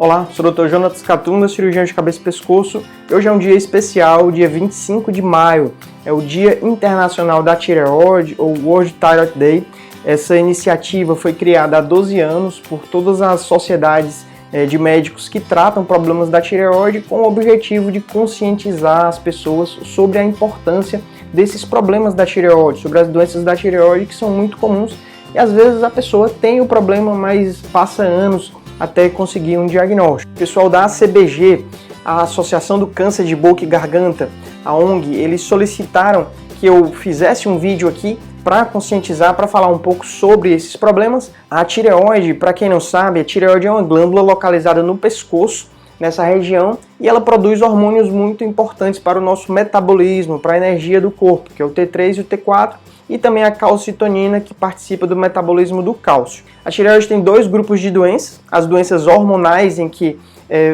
Olá, sou o Dr. Jonatas Catunda, cirurgião de cabeça e pescoço. Hoje é um dia especial, dia 25 de maio. É o Dia Internacional da Tireoide, ou World Thyroid Day. Essa iniciativa foi criada há 12 anos por todas as sociedades de médicos que tratam problemas da tireoide com o objetivo de conscientizar as pessoas sobre a importância desses problemas da tireoide, sobre as doenças da tireoide que são muito comuns e às vezes a pessoa tem o problema, mas passa anos até conseguir um diagnóstico. O pessoal da ACBG, a Associação do Câncer de Boca e Garganta, a ONG, eles solicitaram que eu fizesse um vídeo aqui para conscientizar, para falar um pouco sobre esses problemas. A tireoide, para quem não sabe, a tireoide é uma glândula localizada no pescoço, nessa região, e ela produz hormônios muito importantes para o nosso metabolismo, para a energia do corpo, que é o T3 e o T4, e também a calcitonina, que participa do metabolismo do cálcio. A tireoide tem dois grupos de doenças: as doenças hormonais, em que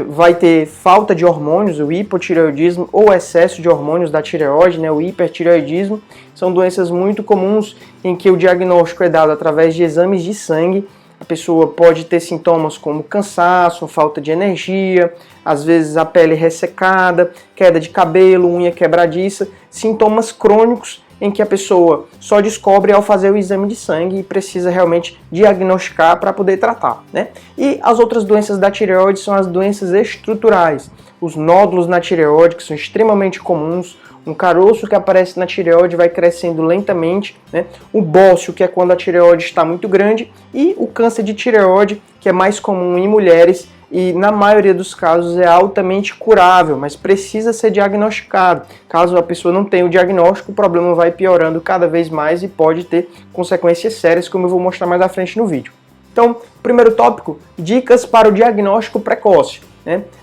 vai ter falta de hormônios, o hipotireoidismo, ou excesso de hormônios da tireoide, o hipertireoidismo. São doenças muito comuns em que o diagnóstico é dado através de exames de sangue. A pessoa pode ter sintomas como cansaço, falta de energia, às vezes a pele ressecada, queda de cabelo, unha quebradiça, sintomas crônicos em que a pessoa só descobre ao fazer o exame de sangue e precisa realmente diagnosticar para poder tratar, E as outras doenças da tireoide são as doenças estruturais. Os nódulos na tireoide, que são extremamente comuns, um caroço que aparece na tireoide vai crescendo lentamente, O bócio, que é quando a tireoide está muito grande, e o câncer de tireoide, que é mais comum em mulheres e na maioria dos casos é altamente curável, mas precisa ser diagnosticado. Caso a pessoa não tenha o diagnóstico, o problema vai piorando cada vez mais e pode ter consequências sérias, como eu vou mostrar mais à frente no vídeo. Então, primeiro tópico, dicas para o diagnóstico precoce.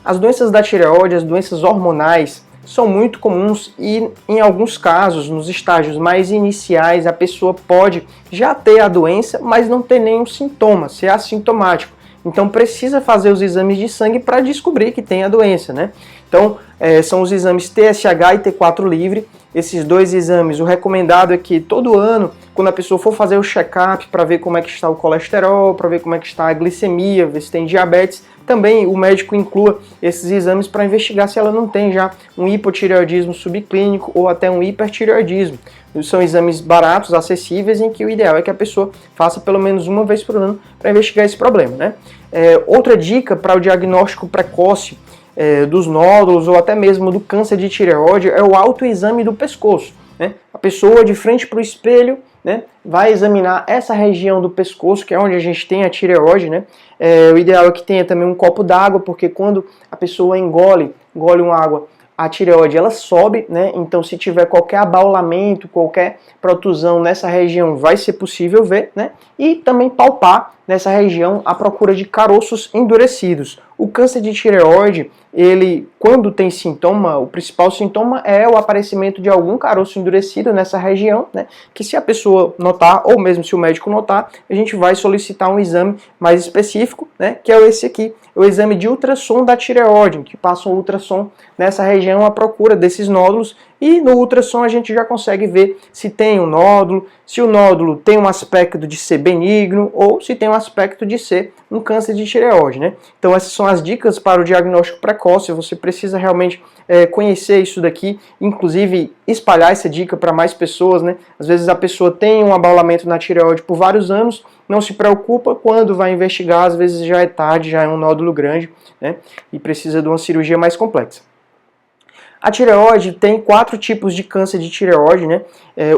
As doenças da tireoide, as doenças hormonais, são muito comuns e, em alguns casos, nos estágios mais iniciais, a pessoa pode já ter a doença, mas não ter nenhum sintoma, ser assintomático. Então precisa fazer os exames de sangue para descobrir que tem a doença, Então são os exames TSH e T4 livre. Esses dois exames, o recomendado é que todo ano, quando a pessoa for fazer o check-up para ver como é que está o colesterol, para ver como é que está a glicemia, ver se tem diabetes, também o médico inclua esses exames para investigar se ela não tem já um hipotireoidismo subclínico ou até um hipertireoidismo. São exames baratos, acessíveis, em que o ideal é que a pessoa faça pelo menos uma vez por ano para investigar esse problema, Outra dica para o diagnóstico precoce dos nódulos ou até mesmo do câncer de tireoide é o autoexame do pescoço. A pessoa de frente para o espelho vai examinar essa região do pescoço, que é onde a gente tem a tireoide. O ideal é que tenha também um copo d'água, porque quando a pessoa engole uma água, a tireoide ela sobe, Então se tiver qualquer abaulamento, qualquer protusão nessa região, vai ser possível ver, E também palpar nessa região à procura de caroços endurecidos. O câncer de tireoide, ele, quando tem sintoma, o principal sintoma é o aparecimento de algum caroço endurecido nessa região, Que se a pessoa notar, ou mesmo se o médico notar, a gente vai solicitar um exame mais específico, Que é esse aqui, o exame de ultrassom da tireoide, que passa um ultrassom nessa região à procura desses nódulos, e no ultrassom a gente já consegue ver se tem um nódulo, se o nódulo tem um aspecto de ser benigno ou se tem um aspecto de ser um câncer de tireoide, Então essas são as dicas para o diagnóstico precoce. Você precisa realmente conhecer isso daqui, inclusive espalhar essa dica para mais pessoas, Às vezes a pessoa tem um abaulamento na tireoide por vários anos, não se preocupa, quando vai investigar, às vezes já é tarde, já é um nódulo grande, E precisa de uma cirurgia mais complexa. A tireoide tem 4 tipos de câncer de tireoide,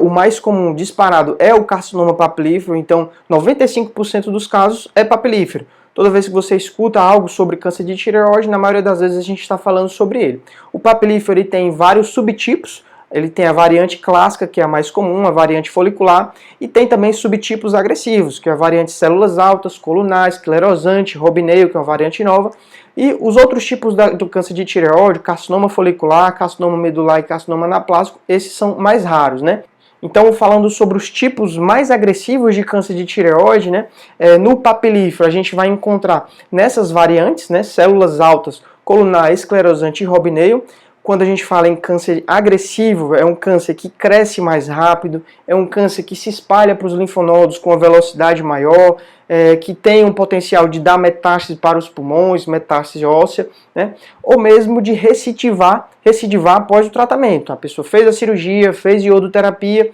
O mais comum disparado é o carcinoma papilífero, então 95% dos casos é papilífero. Toda vez que você escuta algo sobre câncer de tireoide, na maioria das vezes a gente está falando sobre ele. O papilífero ele tem vários subtipos. Ele tem a variante clássica, que é a mais comum, a variante folicular, e tem também subtipos agressivos, que é a variante células altas, colunar, esclerosante, Robineu, que é uma variante nova, e os outros tipos do câncer de tireoide, carcinoma folicular, carcinoma medular e carcinoma anaplásico, esses são mais raros, Então, falando sobre os tipos mais agressivos de câncer de tireoide, no papilífero a gente vai encontrar nessas variantes, células altas, colunar, esclerosante e Robineu. quando a gente fala em câncer agressivo, é um câncer que cresce mais rápido, é um câncer que se espalha para os linfonodos com uma velocidade maior, que tem um potencial de dar metástase para os pulmões, metástase óssea, né? Ou mesmo de recidivar após o tratamento. A pessoa fez a cirurgia, fez iodoterapia,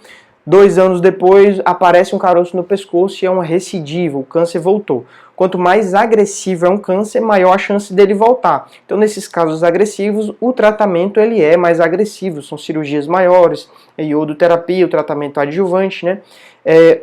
2 anos depois aparece um caroço no pescoço e é uma recidiva, o câncer voltou. Quanto mais agressivo é um câncer, maior a chance dele voltar. Então, nesses casos agressivos, o tratamento ele é mais agressivo, são cirurgias maiores, iodoterapia, o tratamento adjuvante, né?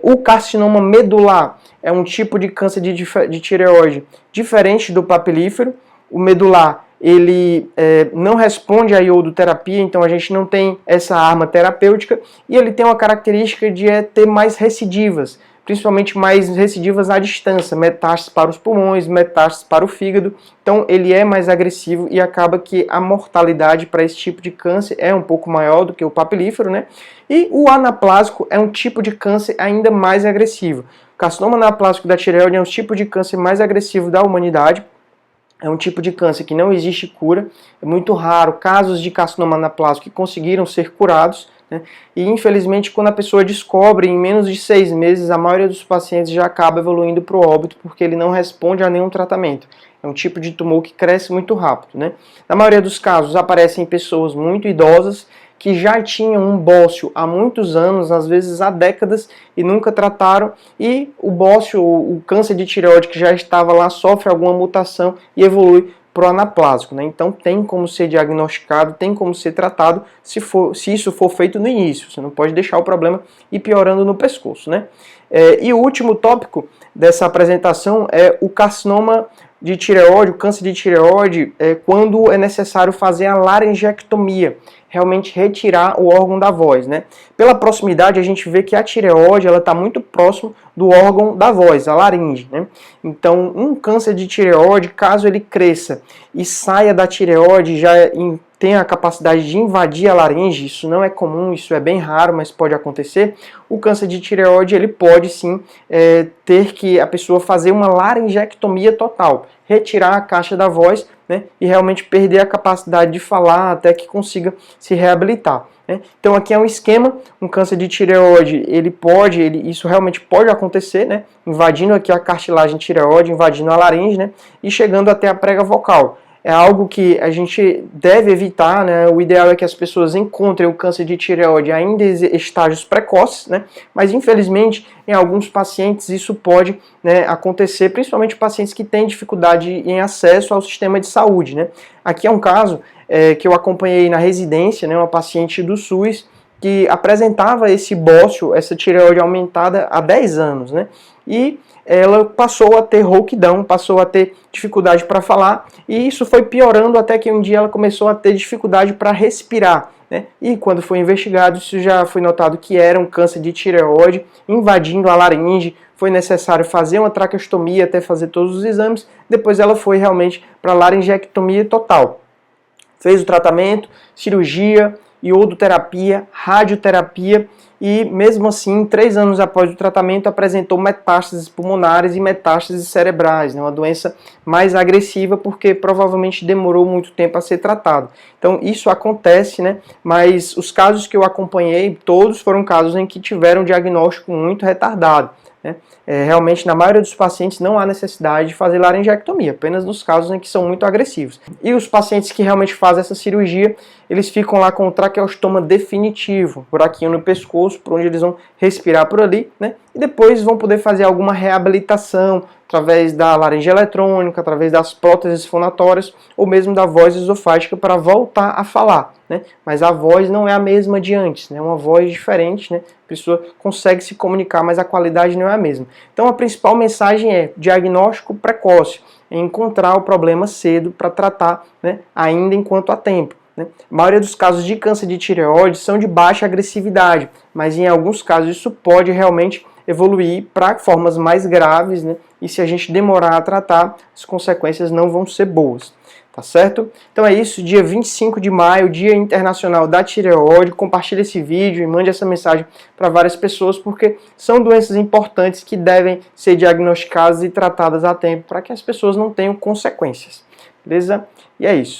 O carcinoma medular é um tipo de câncer de tireoide diferente do papilífero. O medular ele não responde à iodoterapia, então a gente não tem essa arma terapêutica, e ele tem uma característica de ter mais recidivas, principalmente mais recidivas à distância, metástases para os pulmões, metástases para o fígado. Então ele é mais agressivo e acaba que a mortalidade para esse tipo de câncer é um pouco maior do que o papilífero, né? E o anaplásico é um tipo de câncer ainda mais agressivo. O carcinoma anaplásico da tireoide é um tipo de câncer mais agressivo da humanidade. É um tipo de câncer que não existe cura, é muito raro casos de carcinoma anaplásico que conseguiram ser curados, né? E infelizmente quando a pessoa descobre, em menos de 6 meses, a maioria dos pacientes já acaba evoluindo para o óbito porque ele não responde a nenhum tratamento. É um tipo de tumor que cresce muito rápido, né? Na maioria dos casos aparecem em pessoas muito idosas, que já tinham um bócio há muitos anos, às vezes há décadas, e nunca trataram, e o bócio, o câncer de tireoide que já estava lá, sofre alguma mutação e evolui para o anaplásico, né? Então tem como ser diagnosticado, tem como ser tratado se isso for feito no início. Você não pode deixar o problema ir piorando no pescoço, né? E o último tópico dessa apresentação é o carcinoma de tireoide, o câncer de tireoide, quando é necessário fazer a laringectomia, realmente retirar o órgão da voz, né? Pela proximidade a gente vê que a tireoide ela está muito próximo do órgão da voz, a laringe, né? Então um câncer de tireoide, caso ele cresça e saia da tireoide, já tem a capacidade de invadir a laringe, isso não é comum, isso é bem raro, mas pode acontecer. O câncer de tireoide ele pode sim ter que a pessoa fazer uma laringectomia total, retirar a caixa da voz, né, e realmente perder a capacidade de falar até que consiga se reabilitar, né? Então aqui é um esquema, um câncer de tireoide, isso realmente pode acontecer, né, invadindo aqui a cartilagem tireoide, invadindo a laringe, né, e chegando até a prega vocal. É algo que a gente deve evitar, né? O ideal é que as pessoas encontrem o câncer de tireoide ainda em estágios precoces, né? Mas infelizmente em alguns pacientes isso pode, né, acontecer, principalmente pacientes que têm dificuldade em acesso ao sistema de saúde, né? Aqui é um caso que eu acompanhei na residência, né, uma paciente do SUS que apresentava esse bócio, essa tireoide aumentada há 10 anos, né? E ela passou a ter rouquidão, passou a ter dificuldade para falar, e isso foi piorando até que um dia ela começou a ter dificuldade para respirar, né? E quando foi investigado, isso já foi notado que era um câncer de tireoide invadindo a laringe. Foi necessário fazer uma traqueostomia até fazer todos os exames, depois ela foi realmente para laringectomia total. Fez o tratamento, cirurgia, iodoterapia, radioterapia, e mesmo assim, 3 anos após o tratamento, apresentou metástases pulmonares e metástases cerebrais, né? Uma doença mais agressiva porque provavelmente demorou muito tempo a ser tratado. Então isso acontece, né? Mas os casos que eu acompanhei, todos foram casos em que tiveram diagnóstico muito retardado, né? Realmente, na maioria dos pacientes não há necessidade de fazer laringectomia, apenas nos casos em que são muito agressivos. E os pacientes que realmente fazem essa cirurgia, eles ficam lá com o traqueostoma definitivo, buraquinho no pescoço, por onde eles vão respirar por ali, né? E depois vão poder fazer alguma reabilitação através da laringe eletrônica, através das próteses fonatórias ou mesmo da voz esofágica para voltar a falar, né? Mas a voz não é a mesma de antes, né? É uma voz diferente, né? A pessoa consegue se comunicar, mas a qualidade não é a mesma. Então a principal mensagem é diagnóstico precoce, é encontrar o problema cedo para tratar, né, ainda enquanto há tempo, né? A maioria dos casos de câncer de tireoide são de baixa agressividade, mas em alguns casos isso pode realmente evoluir para formas mais graves, né? E se a gente demorar a tratar, as consequências não vão ser boas. Tá certo? Então é isso, dia 25 de maio, Dia Internacional da Tireoide. Compartilhe esse vídeo e mande essa mensagem para várias pessoas, porque são doenças importantes que devem ser diagnosticadas e tratadas a tempo para que as pessoas não tenham consequências. Beleza? E é isso.